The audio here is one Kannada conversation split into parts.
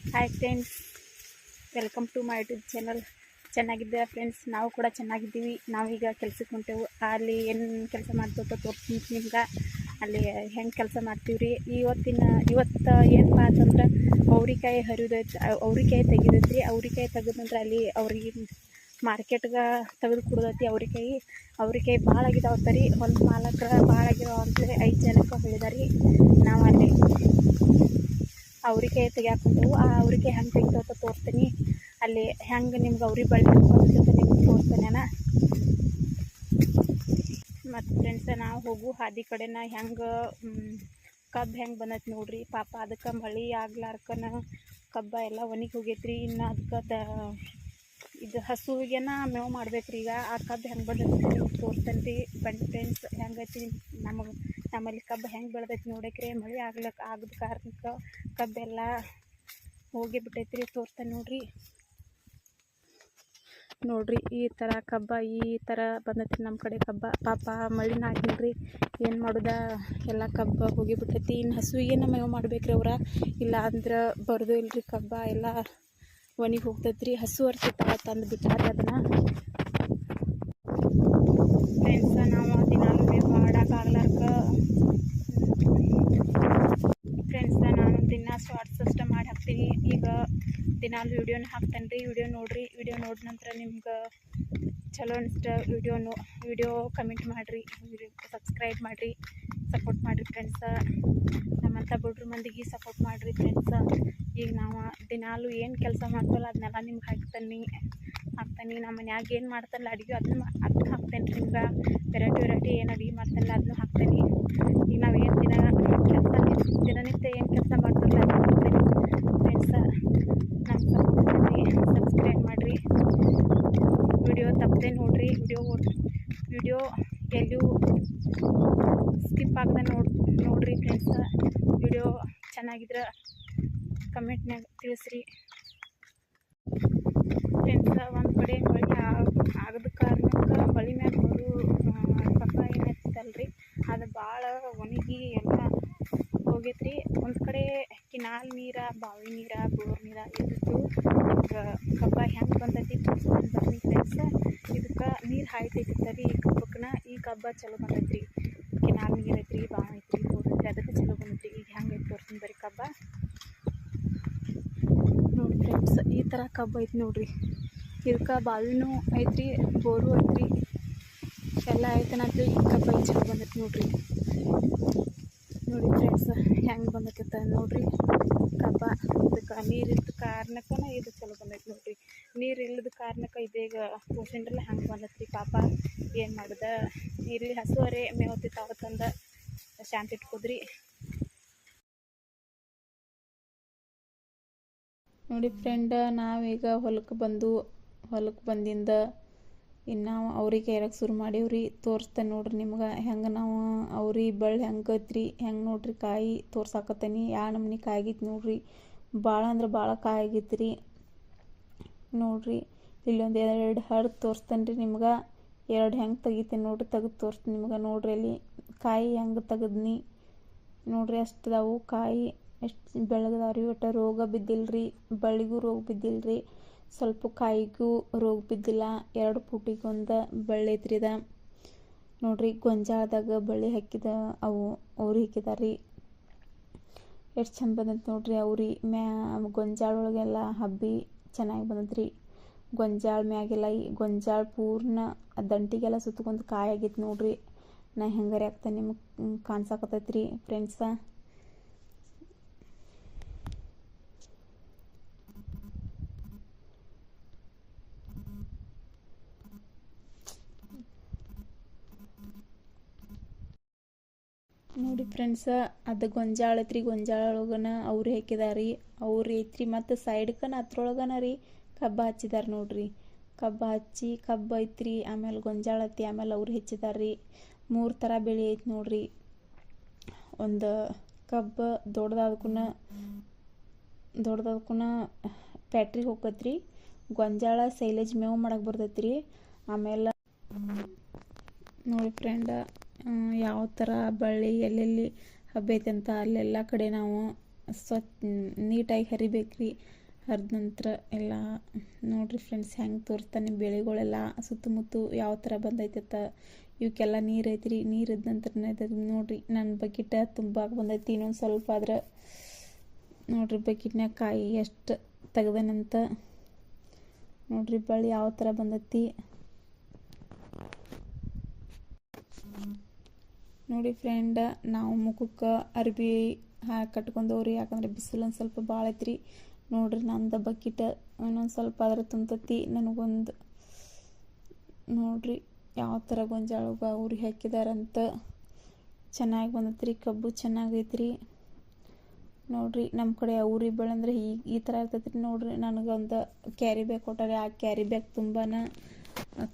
Hi friends, welcome to my YouTube channel. ಚೆನ್ನಾಗಿದ್ದೀರಾ ಫ್ರೆಂಡ್ಸ್? ನಾವು ಕೂಡ ಚೆನ್ನಾಗಿದ್ದೀವಿ. ನಾವೀಗ ಕೆಲ್ಸಕ್ಕೆ ಹೊಂಟೆವು. ಅಲ್ಲಿ ಏನು ಕೆಲಸ ಮಾಡ್ಬೇಕು ತೋರಿಸ್ತೀನಿ ನಿಮ್ಗೆ. ಅಲ್ಲಿ ಹೆಂಗೆ ಕೆಲಸ ಮಾಡ್ತೀವಿ ರೀ. ಇವತ್ತು ಏನಪ್ಪ ಅಂತಂದ್ರೆ ಅವ್ರಿಕಾಯಿ ಹರಿದೈತಿ, ಅವ್ರಿಕಾಯಿ ತೆಗಿದೈತಿ ರೀ. ಅವ್ರಿಕಾಯಿ ತೆಗೆದ ನಂತರ ಅಲ್ಲಿ ಅವ್ರಿಗೆ ಮಾರ್ಕೆಟ್ಗೆ ತೆಗೆದು ಕೊಡದೈತಿ. ಅವ್ರಿಕಾಯಿ ಭಾಳ ಆಗಿದಾವ ರೀ. ಒಂದು ಮಾಲಕರ ಭಾಳ ಆಗಿದಾವ ಅಂತೇಳಿ 5 ಜನಕ್ಕೆ ಹೇಳಿದಾರೆ. ನಾವು ಅಲ್ಲಿ ಅವ್ರಿಕಾಯಿ ತೆಗಿಯಾಕೊಂಡೆವು. ಆ ಅವ್ರಿಕಾಯಿ ಹೆಂಗೆ ತೆಗಿತಾವ ತೋರಿಸ್ತೀನಿ. ಅಲ್ಲಿ ಹೆಂಗೆ ನಿಮ್ಗೆ ಅವ್ರಿಗೆ ಬಳ್ಳಿ ಅಂತ ನಿಮ್ಗೆ ತೋರಿಸ್ತೇನೆ. ಮತ್ತು ಫ್ರೆಂಡ್ಸ, ನಾವು ಹೋಗು ಹಾದಿ ಕಡೆನ ಹೆಂಗೆ ಕಬ್ಬು ಹೆಂಗೆ ಬಂದೈತಿ ನೋಡ್ರಿ. ಪಾಪ ಅದಕ್ಕೆ ಮಳೆ ಆಗ್ಲಾರ್ಕನ ಕಬ್ಬ ಎಲ್ಲ ಒಣಗಿ ಹೋಗೈತ್ರಿ. ಇನ್ನು ಅದಕ್ಕೆ ಇದು ಹಸುವಿಗೆನ ಮೇವು ಮಾಡ್ಬೇಕ್ರಿ. ಈಗ ಆ ಕಬ್ಬು ಹೆಂಗೆ ಬಂದೈತಿ ನಿಮ್ಗೆ ತೋರಿಸ್ತೇನೆ ರೀ. ಬನ್ನಿ ಫ್ರೆಂಡ್ಸ್, ಹೆಂಗೈತಿ ನಮ್ಮಲ್ಲಿ ಕಬ್ಬು ಹೆಂಗೆ ಬೆಳೆದೈತಿ ನೋಡಕ್ರಿ. ಮಳೆ ಆಗದ ಕಾರಣಕ್ಕೆ ಕಬ್ಬೆಲ್ಲ ಹೋಗಿ ಬಿಟ್ಟೈತಿ ರೀ. ತೋರಿಸ್ತೇನೆ ನೋಡ್ರಿ. ಈ ಥರ ಕಬ್ಬ ಈ ಥರ ಬಂದೈತಿ ನಮ್ಮ ಕಡೆ ಕಬ್ಬ. ಪಾಪ ಮಳಿನ ಆಗಿಲ್ರಿ, ಏನು ಮಾಡೋದ, ಎಲ್ಲ ಕಬ್ಬ ಹೋಗಿ ಬಿಟ್ಟೈತಿ. ಇನ್ನು ಹಸುವಿಗೇನ ಮೇವು ಮಾಡ್ಬೇಕ್ರಿ ಅವ್ರ, ಇಲ್ಲ ಅಂದ್ರೆ ಬರೋದು ಇಲ್ರಿ. ಕಬ್ಬ ಎಲ್ಲ ಒಣಗಿ ಹೋಗ್ತೈತ್ರಿ. ಹಸು ಅರ್ಸಿರ್ತಾವ ತಂದು ಬಿಟ್ಟಾರೆ ಅದನ್ನು. ಫ್ರೆಂಡ್ಸ, ನಾವು ದಿನಾಲು ಮೇವು ಮಾಡೋಕ್ಕಾಗ್ಲಾರ್ಕ ನಾನು ದಿನ ಶಾರ್ಟ್ ಸಿಸ್ಟಮ್ ಮಾಡಿ ಹಾಕ್ತೀನಿ. ಈಗ ದಿನಾಲು ವಿಡಿಯೋನ ಹಾಕ್ತೇನೆ ರೀ. ವಿಡಿಯೋ ನೋಡಿರಿ. ವಿಡಿಯೋ ನೋಡಿದ ನಂತರ ನಿಮ್ಗೆ ಚಲೋ ಅನಿಸ್ತ ವಿಡಿಯೋ ಕಮೆಂಟ್ ಮಾಡಿರಿ, ಸಬ್ಸ್ಕ್ರೈಬ್ ಮಾಡಿರಿ, ಸಪೋರ್ಟ್ ಮಾಡಿರಿ ಫ್ರೆಂಡ್ಸ. ನಮ್ಮಂಥ ಬಡ್ರ ಮಂದಿಗೆ ಸಪೋರ್ಟ್ ಮಾಡಿರಿ ಫ್ರೆಂಡ್ಸ. ಈಗ ನಾವು ದಿನಾಲು ಏನು ಕೆಲಸ ಮಾಡ್ತಲ್ಲ ಅದನ್ನೆಲ್ಲ ನಿಮ್ಗೆ ಹಾಕ್ತಾನೆ. ನಮ್ಮ ಮನ್ಯಾಗ ಏನು ಮಾಡ್ತಾರಲ್ಲ ಅಡುಗೆ ಅದನ್ನ ಹಾಕ್ತೇನೆ ರೀ. ನಿಮ್ಗೆ ವೆರೈಟಿ ಏನು ಅಡುಗೆ ಮಾಡ್ತಾರಲ್ಲ ಅದನ್ನು ಹಾಕ್ತೇನೆ. ಈಗ ನಾವು ಏನು ದಿನನಿತ್ಯ ಏನು ಕೆಲಸ ಮಾಡ್ತಾರಲ್ಲ ಅದನ್ನು ಹಾಕ್ತೇನೆ ಫ್ರೆಂಡ್ಸ. ನಮ್ಮ ಸಪೋರ್ಟ್ ಮಾಡಿರಿ, ಸಬ್ಸ್ಕ್ರೈಬ್ ಮಾಡಿರಿ, ವಿಡಿಯೋ ತಪ್ಪದೆ ನೋಡಿರಿ. ವಿಡಿಯೋ ಎಲ್ಲೂ ಸ್ಕಿಪ್ ಆಗದೆ ನೋಡಿರಿ ಫ್ರೆಂಡ್ಸ. ವಿಡಿಯೋ ಚೆನ್ನಾಗಿದ್ರೆ ಕಮೆಂಟ್ನಾಗ ತಿಳಿಸ್ರಿ ಫ್ರೆಂಡ್ಸ. ಒಂದು ಕಡೆ ಮಳೆ ಆಗದ ಕಾರಣಕ್ಕೆ ಬಳಿ ಮ್ಯಾಗ ಕಬ್ಬ ಏನಾಯ್ತಲ್ರಿ, ಅದು ಭಾಳ ಒಣಗಿ ಎಲ್ಲ ಹೋಗೈತ್ರಿ. ಒಂದು ಕಡೆ ಕಿನಾಲ್ ನೀರ, ಬಾವಿ ನೀರ, ಬೋರ್ ನೀರ ಇದ್ದು ಕಬ್ಬ ಹೆಂಗೆ ಬಂದೈತಿ ತೋರಿಸ್ಕೊಂಡು ಬನ್ನಿ ಫ್ರೆಂಡ್ಸ. ಇದಕ್ಕೆ ನೀರು ಹಾಯ್ತೈತಿ ಈ ಕಬ್ಬಕ್ಕನ. ಈ ಕಬ್ಬ ಚಲೋ ಬಂದೈತ್ರಿ. ಕಿನಾಲ್ ನೀರು ಐತ್ರಿ, ಬಾವಿ ಐತ್ರಿ, ಬೋರ್ ಐತ್ರಿ, ಅದಕ್ಕೆ ಚಲೋ ಬಂದೈತ್ರಿ. ಈಗ ಹೆಂಗೆ ಐತಿ ತೋರಿಸ್ತೀನಿ ಬರೀ ಕಬ್ಬ ನೋಡಿ ಫ್ರೆಂಡ್ಸ್. ಈ ಥರ ಕಬ್ಬು ಐತಿ ನೋಡ್ರಿ. ಇದಕ್ಕೆ ಬಾವಿನೂ ಐತ್ರಿ, ಬೋರು ಐತ್ರಿ, ಎಲ್ಲ ಐತನಂತ ಈ ಕಬ್ಬ ಚಲೋ ಬಂದೈತಿ ನೋಡ್ರಿ ಫ್ರೆಂಡ್ಸ್. ಹೆಂಗೆ ಬಂದೈತಿ ನೋಡ್ರಿ ಕಬ್ಬ. ಇದಕ್ಕೆ ನೀರಿದ್ದ ಕಾರಣಕ್ಕೆ ಇದು ಚಲೋ ಬಂದೈತಿ ನೋಡ್ರಿ. ನೀರು ಇಲ್ಲದ ಕಾರಣಕ್ಕೆ ಇದೀಗ ತೋರ್ಸಿನ್ರಲ್ಲ ಹೆಂಗೆ ಬಂದೈತ್ರಿ. ಪಾಪ ಏನು ಮಾಡೋದ, ಇಲ್ಲಿ ಹಸುವರೇ ಮೇವು ತಿಂತಾವತ್ತಂದ ಶಾಂತಿ ಇಟ್ಕೋದ್ರಿ ನೋಡಿ ಫ್ರೆಂಡ್. ನಾವೀಗ ಹೊಲಕ್ಕೆ ಬಂದಿಂದ ಇನ್ನು ಅವ್ರಿಗೆ ಏರಕ್ಕೆ ಶುರು ಮಾಡೀವ್ರಿ. ತೋರಿಸ್ತೇನೆ ನೋಡ್ರಿ ನಿಮ್ಗೆ ಹೆಂಗೆ ನಾವು ಬಳ್ಳಿ ಹೆಂಗೆ ಐತ್ರಿ, ಹೆಂಗೆ ನೋಡ್ರಿ ಕಾಯಿ ತೋರ್ಸಾಕತ್ತೇನಿ. ಯಾವ ನಮ್ನಿ ಕಾಯಿ ಆಗೈತಿ ನೋಡ್ರಿ. ಭಾಳ ಅಂದ್ರೆ ಭಾಳ ಕಾಯಿ ಆಗೈತಿ ರೀ ನೋಡ್ರಿ. ಇಲ್ಲೊಂದು 2 ಹರಿದು ತೋರಿಸ್ತೇನೆ ರೀ ನಿಮ್ಗೆ. 2 ಹೆಂಗೆ ತೆಗಿತೀನಿ ನೋಡ್ರಿ, ತೆಗೆದು ತೋರಿಸ್ತೀನಿ ನಿಮ್ಗೆ. ನೋಡ್ರಿ ಅಲ್ಲಿ ಕಾಯಿ ಹೆಂಗೆ ತೆಗೆದ್ನಿ ನೋಡ್ರಿ. ಅಷ್ಟದಾವು ಕಾಯಿ, ಎಷ್ಟು ಬೆಳಗದವ್ರಿ. ಒಟ್ಟು ರೋಗ ಬಿದ್ದಿಲ್ರಿ, ಬಳ್ಳಿಗೂ ರೋಗ ಬಿದ್ದಿಲ್ರಿ, ಸ್ವಲ್ಪ ಕಾಯಿಗೂ ರೋಗ ಬಿದ್ದಿಲ್ಲ. 2 ಫೂಟಿಗೊಂದು ಬಳ್ಳಿ ಐತ್ರಿ ಇದ ನೋಡ್ರಿ. ಗೊಂಜಾಳದಾಗ ಬಳ್ಳಿ ಹಾಕಿದ ಅವ್ರಿ ಹಾಕಿದಾರ್ರಿ. ಎಷ್ಟು ಚಂದ ಬಂದೈತೆ ನೋಡ್ರಿ. ಗೊಂಜಾಳ ಒಳಗೆಲ್ಲ ಹಬ್ಬಿ ಚೆನ್ನಾಗಿ ಬಂದೈತ್ರಿ. ಗೊಂಜಾಳ ಮ್ಯಾಗೆಲ್ಲ ಗೊಂಜಾಳ ಪೂರ್ಣ ದಂಟಿಗೆಲ್ಲ ಸುತ್ತಕೊಂಡು ಕಾಯಿ ಆಗೈತಿ ನೋಡ್ರಿ. ನಾ ಹೆಂಗಾರೆ ಆಗ್ತಾನೆ ನಿಮಗೆ ಕಾಣ್ಸಾಕತ್ತೈತ್ರಿ ಫ್ರೆಂಡ್ಸ. ನೋಡಿ ಫ್ರೆಂಡ್ಸ, ಅದು ಗೊಂಜಾಳ ಐತ್ರಿ. ಗೊಂಜಾಳ ಒಳಗನ ಅವ್ರಿ ಹಾಕಿದಾರಿ, ಅವ್ರಿ ಐತ್ರಿ. ಮತ್ತು ಸೈಡ್ಕನ ಅದ್ರೊಳಗನ ರೀ ಕಬ್ಬ ಹಚ್ಚಿದಾರ ನೋಡ್ರಿ. ಕಬ್ಬ ಐತ್ರಿ, ಆಮೇಲೆ ಗೊಂಜಾಳ ಐತಿ, ಆಮೇಲೆ ಅವ್ರು ಹೆಚ್ಚಿದಾರ್ರಿ. 3 ಥರ ಬೆಳೆ ಐತಿ ನೋಡ್ರಿ. ಒಂದು ಕಬ್ಬು ದೊಡ್ಡದಾದ್ಕೂನ ಫ್ಯಾಕ್ಟ್ರಿಗೆ ಹೋಗತ್ರಿ. ಗೊಂಜಾಳ ಸೈಲೇಜ್ ಮೇವು ಮಾಡಕ್ಕೆ ಬರ್ತೈತ್ರಿ. ಆಮೇಲೆ ನೋಡಿ ಫ್ರೆಂಡ್, ಯಾವ ಥರ ಬಳ್ಳಿ ಎಲ್ಲೆಲ್ಲಿ ಹಬ್ಬೈತೆ ಅಂತ ಅಲ್ಲೆಲ್ಲ ಕಡೆ ನಾವು ನೀಟಾಗಿ ಹರಿಬೇಕ್ರಿ. ಹರಿದ ನಂತರ ಎಲ್ಲ ನೋಡಿರಿ ಫ್ರೆಂಡ್ಸ್ ಹೆಂಗೆ ತೋರಿಸ್ತಾನೆ ಬೆಳೆಗಳೆಲ್ಲ ಸುತ್ತಮುತ್ತ ಯಾವ ಥರ ಬಂದೈತೆ ಇವಕ್ಕೆಲ್ಲ ನೀರು ಐತ್ರಿ. ನೀರು ಇದ್ದ ನಂತರ ನೋಡಿರಿ ನನ್ನ ಬಕೆಟ್ ತುಂಬಾಗಿ ಬಂದೈತಿ. ಇನ್ನೊಂದು ಸ್ವಲ್ಪ ಆದ್ರೆ ನೋಡಿರಿ ಬಕೆಟ್ನಾಗ ಕಾಯಿ ಎಷ್ಟು ತೆಗ್ದನಂತ ನೋಡಿರಿ ಬಳ್ಳಿ ಯಾವ ಥರ ಬಂದೈತಿ ನೋಡಿ ಫ್ರೆಂಡ್. ನಾವು ಮುಖಕ್ಕೆ ಅರ್ಬಿ ಕಟ್ಕೊಂಡವ್ರಿ, ಯಾಕಂದ್ರೆ ಬಿಸಿಲು ಒಂದು ಸ್ವಲ್ಪ ಭಾಳ ಐತ್ರಿ. ನೋಡ್ರಿ ನಂದು ಬಕೆಟ್ ಇನ್ನೊಂದು ಸ್ವಲ್ಪ ಆದ್ರೆ ತುಂಬತೈತಿ. ನನಗೊಂದು ನೋಡ್ರಿ ಯಾವ ಥರ ಗೊಂಜಾಳಗ ಉರಿ ಹಾಕಿದಾರಂತ ಚೆನ್ನಾಗಿ ಬಂದೈತ್ರಿ. ಕಬ್ಬು ಚೆನ್ನಾಗೈತ್ರಿ. ನೋಡ್ರಿ ನಮ್ಮ ಕಡೆ ಉರಿ ಬೆಳೆ ಅಂದ್ರೆ ಈ ಥರ ಇರ್ತೈತ್ರಿ. ನೋಡ್ರಿ ನನಗೊಂದು ಕ್ಯಾರಿ ಬ್ಯಾಗ್ ಕೊಟ್ಟಾರೆ. ಆ ಕ್ಯಾರಿ ಬ್ಯಾಗ್ ತುಂಬಾನ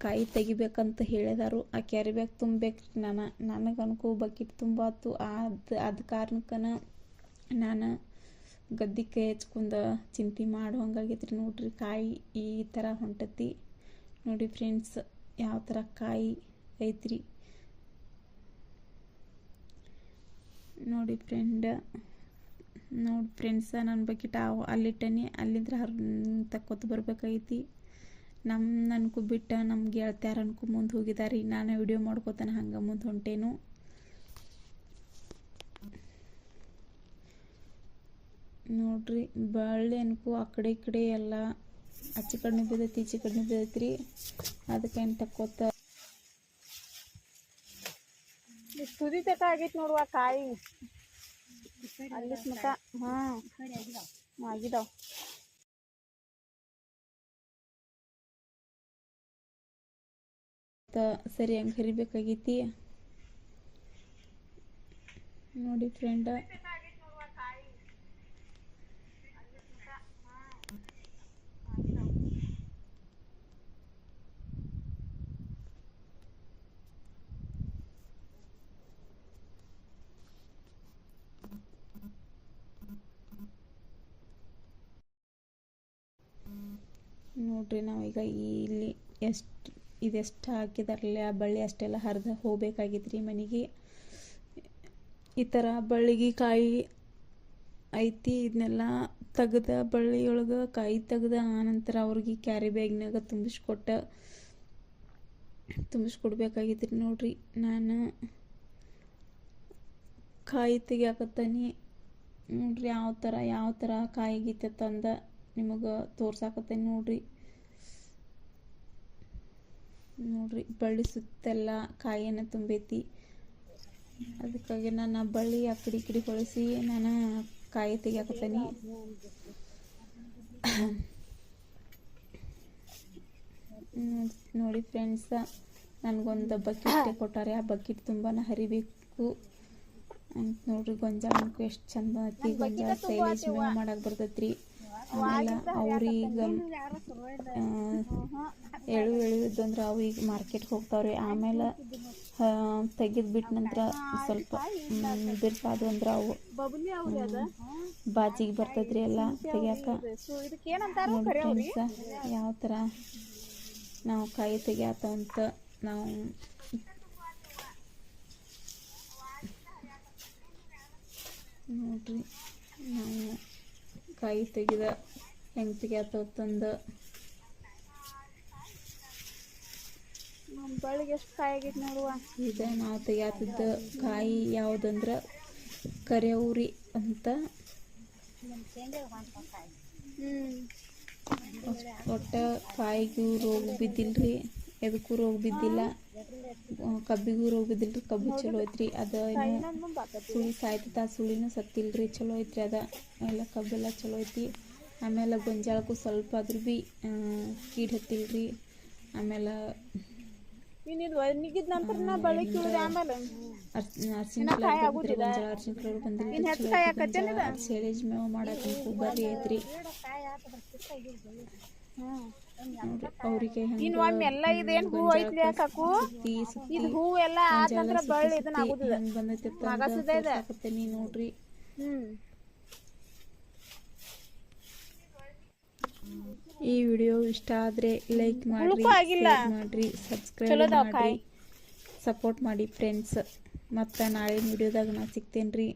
ಕಾಯಿ ತೆಗಿಬೇಕಂತ ಹೇಳಿದಾರು. ಆ ಕ್ಯಾರಿ ಬ್ಯಾಗ್ ತುಂಬಬೇಕ್ರಿ. ನನಗನ್ಕೂ ಬಕೆಟ್ ತುಂಬಾತು. ಅದ ಕಾರಣಕ್ಕನ ನಾನು ಗದ್ದೆ ಕೈ ಹಚ್ಕೊಂಡು ಚಿಂತೆ ಮಾಡೋ ಹಂಗಾಗೈತ್ರಿ. ನೋಡ್ರಿ ಕಾಯಿ ಈ ಥರ ಹೊಂಟತಿ ನೋಡಿ ಫ್ರೆಂಡ್ಸ್, ಯಾವ ಥರ ಕಾಯಿ ಐತ್ರಿ ನೋಡಿ ಫ್ರೆಂಡ್ಸ್. ನನ್ನ ಬಕೆಟ್ ಅಲ್ಲಿಟ್ಟನಿ, ಅಲ್ಲಿಂದ ತಕ್ಕೊತ ಬರ್ಬೇಕಾಗೈತಿ. ನನ್ಕು ಬಿಟ್ಟ ನಮ್ಮ ಗೆಳತ್ಯಾರ ಅನ್ಕೊ ಮುಂದೆ ಹೋಗಿದಾರಿ. ನಾನು ವಿಡಿಯೋ ಮಾಡ್ಕೋತಾನೆ ಹಂಗೆ ಮುಂದೆ ಹೊಂಟೇನು. ನೋಡ್ರಿ ಬಳ್ಳಿ ಅನ್ಕು ಆ ಕಡೆ ಈ ಕಡೆ ಎಲ್ಲ ಆಚೆ ಕಡೆ ಬಿದ್ದೈತಿ ಈಚೆ ಕಡೆ ಬಿದ್ದೈತ್ರಿ. ಅದಕ್ಕೆ ಏನು ತಕ್ಕೋತ ತುದಿ ತಕ ಆಗೈತಿ ನೋಡುವ ಕಾಯಿ ಅಲ್ಲಿ ಮಟ. ಆಗಿದಾವ. ಸರಿ ಹಂಗೆ ಹರಿಬೇಕಾಗೈತಿ ನೋಡಿ ಫ್ರೆಂಡ್. ನೋಡ್ರಿ ನಾವೀಗ ಇಲ್ಲಿ ಇದೆಷ್ಟು ಹಾಕಿದಾರಲ್ಲ ಆ ಬಳ್ಳಿ ಅಷ್ಟೆಲ್ಲ ಹರಿದು ಹೋಗ್ಬೇಕಾಗಿತ್ರಿ ಮನೆಗೆ. ಈ ಥರ ಬಳ್ಳಿಗೆ ಕಾಯಿ ಐತಿ. ಇದನ್ನೆಲ್ಲ ತೆಗ್ದ ಬಳ್ಳಿಯೊಳಗೆ ಕಾಯಿ ತೆಗ್ದ ಆನಂತರ ಅವ್ರಿಗೆ ಕ್ಯಾರಿ ಬ್ಯಾಗ್ನಾಗ ತುಂಬಿಸ್ಕೊಡ್ಬೇಕಾಗಿತ್ರಿ. ನೋಡ್ರಿ ನಾನು ಕಾಯಿ ತೆಗಿಯಾಕತ್ತಾನಿ. ನೋಡ್ರಿ ಯಾವ ಥರ ಕಾಯಿ ಗೀತಂದ ನಿಮಗೆ ತೋರ್ಸಾಕತ್ತೇನೆ ನೋಡ್ರಿ ಬಳ್ಳಿ ಸುತ್ತೆಲ್ಲ ಕಾಯಿಯನ್ನು ತುಂಬೈತಿ. ಅದಕ್ಕಾಗಿ ನಾನು ಬಳ್ಳಿ ಆ ಕಡೆ ಈ ಕಡೆ ಹೊಳಿಸಿ ನಾನು ಕಾಯಿ ತೆಗಿಯಾಕತ್ತೇನೆ. ನೋಡಿ ಫ್ರೆಂಡ್ಸ್, ನನಗೊಂದು ಬಕೆಟ್ ಕೊಟ್ಟಾರೆ. ಆ ಬಕೆಟ್ ತುಂಬಾನ ಹರಿಬೇಕು ಅಂತ ನೋಡ್ರಿ. ಗೊಂಜಾಳ ಎಷ್ಟು ಚಂದ ಐತಿ. ಗೊಂಜಾಳ ಸೈಲೇಜ್ ಮೇವು ಮಾಡಕ್ಕೆ ಬರ್ತೈತ್ರಿ. ಆಮೇಲೆ ಅವ್ರೀಗ ಎಳಿದಂದ್ರೆ ಅವು ಈಗ ಮಾರ್ಕೆಟ್ಗೆ ಹೋಗ್ತಾವ್ರಿ. ಆಮೇಲೆ ತೆಗೆದು ಬಿಟ್ಟ ನಂತರ ಸ್ವಲ್ಪ ಬಿರ್ಸಾದು ಅಂದ್ರೆ ಅವು ಬಾಜಿಗೆ ಬರ್ತೈತ್ರಿ ಎಲ್ಲ ತೆಗಿಯಾಕ. ನೋಡಿ ಫ್ರೆಂಡ್ಸ್ ಯಾವ ಥರ ನಾವು ಕಾಯಿ ತೆಗಿಯಾತವಂತ ನಾವು ನೋಡ್ರಿ ನಾವು ಕಾಯಿ ತೆಗೆದ ಹೆಂಗೆ ತೆಗಿಯಾತಂದು. ಬಳ್ಳಿಗೆ ಎಷ್ಟು ಕಾಯಿ ಆಗೈತಿ ನೋಡುವ. ಇದು ನಾವು ತೆಗಿಯಾತಿದ್ದ ಕಾಯಿ ಯಾವುದಂದ್ರೆ ಕರಿಯೌರಿ ಅಂತ. ಒಟ್ಟ ಕಾಯಿಗೂ ರೋಗ ಬಿದ್ದಿಲ್ರಿ, ಎದಕ್ಕೂ ರೋಗ ಬಿದ್ದಿಲ್ಲ. ಕಬ್ಬಿಗೂ ರೋಗ ಬಿದ್ದಿಲ್ರಿ. ಕಬ್ಬು ಚಲೋ ಐತ್ರಿ. ಅದು ಸುಳಿ ಸಾಯ್ತೈತೆ, ಆ ಸುಳಿನೂ ಸತ್ತಿಲ್ರಿ. ಚಲೋ ಐತ್ರಿ. ಅದ ಎಲ್ಲ ಕಬ್ಬೆಲ್ಲ ಚಲೋ ಐತಿ. ಆಮೇಲೆ ಗೊಂಜಾಳಕ್ಕೂ ಸ್ವಲ್ಪ ಆದ್ರೂ ಭೀ ಕೀಡ್ ಹತ್ತಿಲ್ರಿ. ಆಮೇಲೆ ನಿಗಿದ ನಂತರ ನಾ ಬಳ್ಳಿ ಕೀಳಿದೆ. ಆಮೇಲೆ ಅರ್ಶಿನ ಕಲರ್ ಬಂದಿಲ್ಲ. ಸೈಲೇಜ್ ಮೇವು ಮಾಡಕ್ಕೆ ಬರ್ರಿ ಐತ್ರಿ. ಅವ್ರಿಗೆ ಬಂದೈತೆ ನೋಡ್ರಿ. ಈ ವಿಡಿಯೋ ಇಷ್ಟ ಆದ್ರೆ ಲೈಕ್ ಮಾಡ್ರಿ, ಸಬ್ಸ್ಕ್ರೈಬ್ ಮಾಡ್ರಿ, ಸಪೋರ್ಟ್ ಮಾಡಿ ಫ್ರೆಂಡ್ಸ್. ಮತ್ತೆ ನಾಳೆ ವಿಡಿಯೋದಾಗ ನಾ ಸಿಗ್ತೇನ್ರಿ.